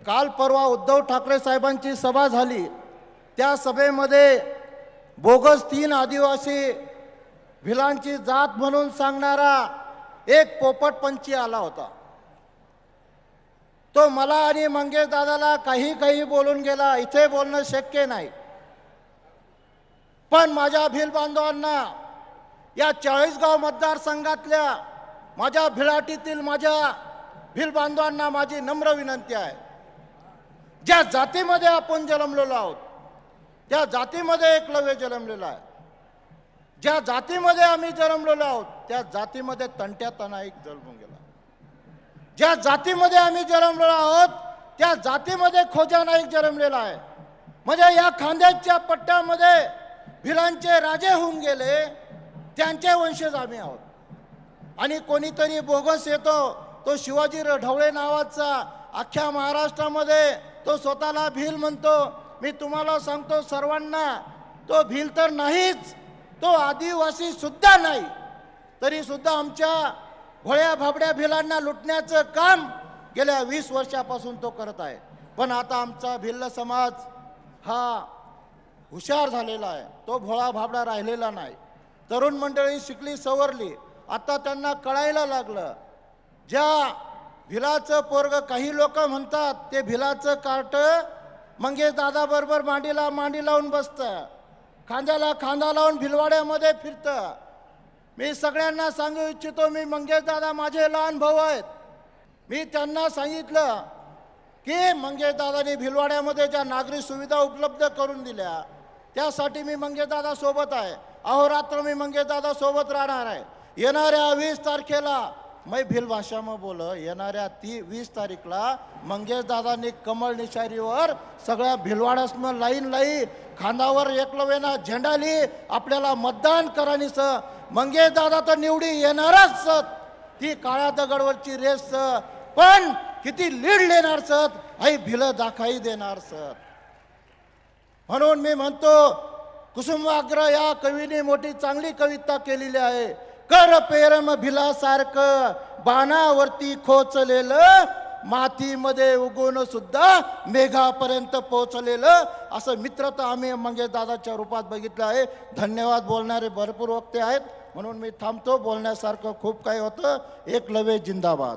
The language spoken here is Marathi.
काल परवा उद्धव ठाकरे साहेबांची सभा झाली। त्या सभेमध्ये बोगस 3 आदिवासी भिलांची जात म्हणून सांगणारा एक पोपटपंची आला होता। तो मला आणि मंगेश दादाला काही बोलून गेला। इथे बोलणं शक्य नाही, पण माझ्या भिल बांधवांना, या 40 गाव मतदारसंघातल्या माझ्या भिलाटीतील माझ्या भिल बांधवांना माझी नम्र विनंती आहे, ज्या जातीमध्ये आपण जन्मलेलो आहोत त्या जातीमध्ये एकलव्य जन्मलेला आहे, ज्या जातीमध्ये आम्ही जन्मलेलो आहोत त्या जातीमध्ये तंट्या नाईक जन्मून गेला, ज्या जातीमध्ये आम्ही जन्मलेलो आहोत त्या जातीमध्ये खोजा नाईक जन्मलेला आहे। म्हणजे या खांद्याच्या पट्ट्यामध्ये भिलांचे राजे होऊन गेले, त्यांचे वंशज आम्ही आहोत। आणि कोणीतरी बोगस येतो, तो शिवाजी ढवळे नावाचा, अख्ख्या महाराष्ट्रामध्ये तो स्वतःला भिल म्हणतो। मी तुम्हाला सांगतो सर्वांना, तो भिल तर नाहीच, तो आदिवासी सुद्धा नाही, तरी सुद्धा आमच्या भोळ्या भाबड्या भिलांना लुटण्याचं काम गेल्या 20 वर्षापासून तो करत आहे। पण आता आमचा भिल्ल समाज हा हुशार झालेला आहे, तो भोळा भाबडा राहिलेला नाही। तरुण मंडळी शिकली सवरली, आता त्यांना कळायला लागलं, ज्या भिलाचं पोरग, काही लोक म्हणतात ते भिलाचं कार्ट मंगेश दादा बरोबर मांडीला मांडी लावून बसतं, खांद्याला खांदा लावून भिलवाड्यामध्ये फिरतं। मी सगळ्यांना सांगू इच्छितो, मी मंगेश दादा माझे लहान भाऊ आहेत, मी त्यांना सांगितलं की मंगेश दादांनी भिलवाड्यामध्ये ज्या नागरी सुविधा उपलब्ध करून दिल्या त्यासाठी मी मंगेश दादा सोबत आहे, अहोरात्र मी मंगेश दादा सोबत राहणार आहे। येणाऱ्या 20 तारखेला मैं भिल भाषा में बोलो, येणाऱ्या 20 तारीखला मंगेश दादांनी कमळ निशारीवर सगळ्या भिलवाड्यासनं लाईन लाई, खांदावर एकलवेना झेंडा ली, आपल्याला मतदान करानीच। मंगेश दादा तर निवडी येणारच, ती काळ्या दगडवरची रेस, पण किती लीड लेणार सत आई भिल दाखाई देणार सत। म्हणून मी म्हणतो, कुसुमाग्र या कवीने मोठी चांगली कविता केलेली आहे, कर पेरम भिलासारखं बाणावरती खोचलेलं, मातीमध्ये उगवून सुद्धा मेघापर्यंत पोहोचलेलं, असं मित्र तर आम्ही मंगेश दादाच्या रूपात बघितलं आहे। धन्यवाद। बोलणारे भरपूर वक्ते आहेत, म्हणून मी थांबतो, बोलण्यासारखं खूप काही होतं। एकलव्य जिंदाबाद।